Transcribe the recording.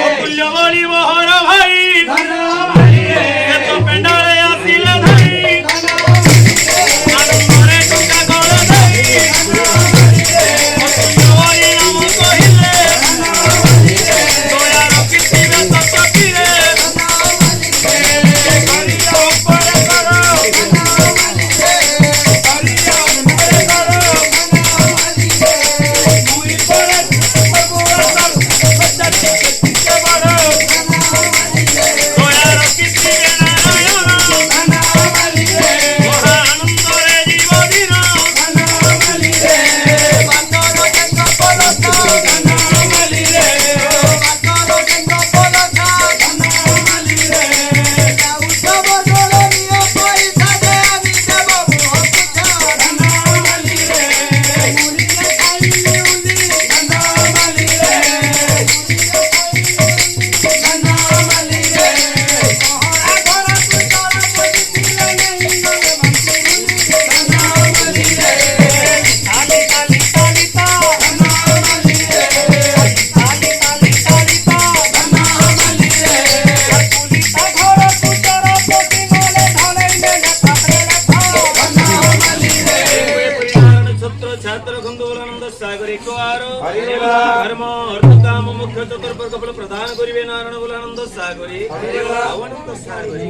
অকুল্য বলি মোহর ভাই এত পেন্ডারে আসিলে ধাই আনন্দরে টুকা করে দেই অকুল্য বলি নাম কহিলে দয়ার কৃষ্ণে তপতিরে করিয়া উপরে করো করিয়া উপরে করো দুই পরে धर्म अर्थ काम मुख्य चतुर्वर्ग फल प्रदान करिवे नारायण बोलानंद सागरी आनंद सागरी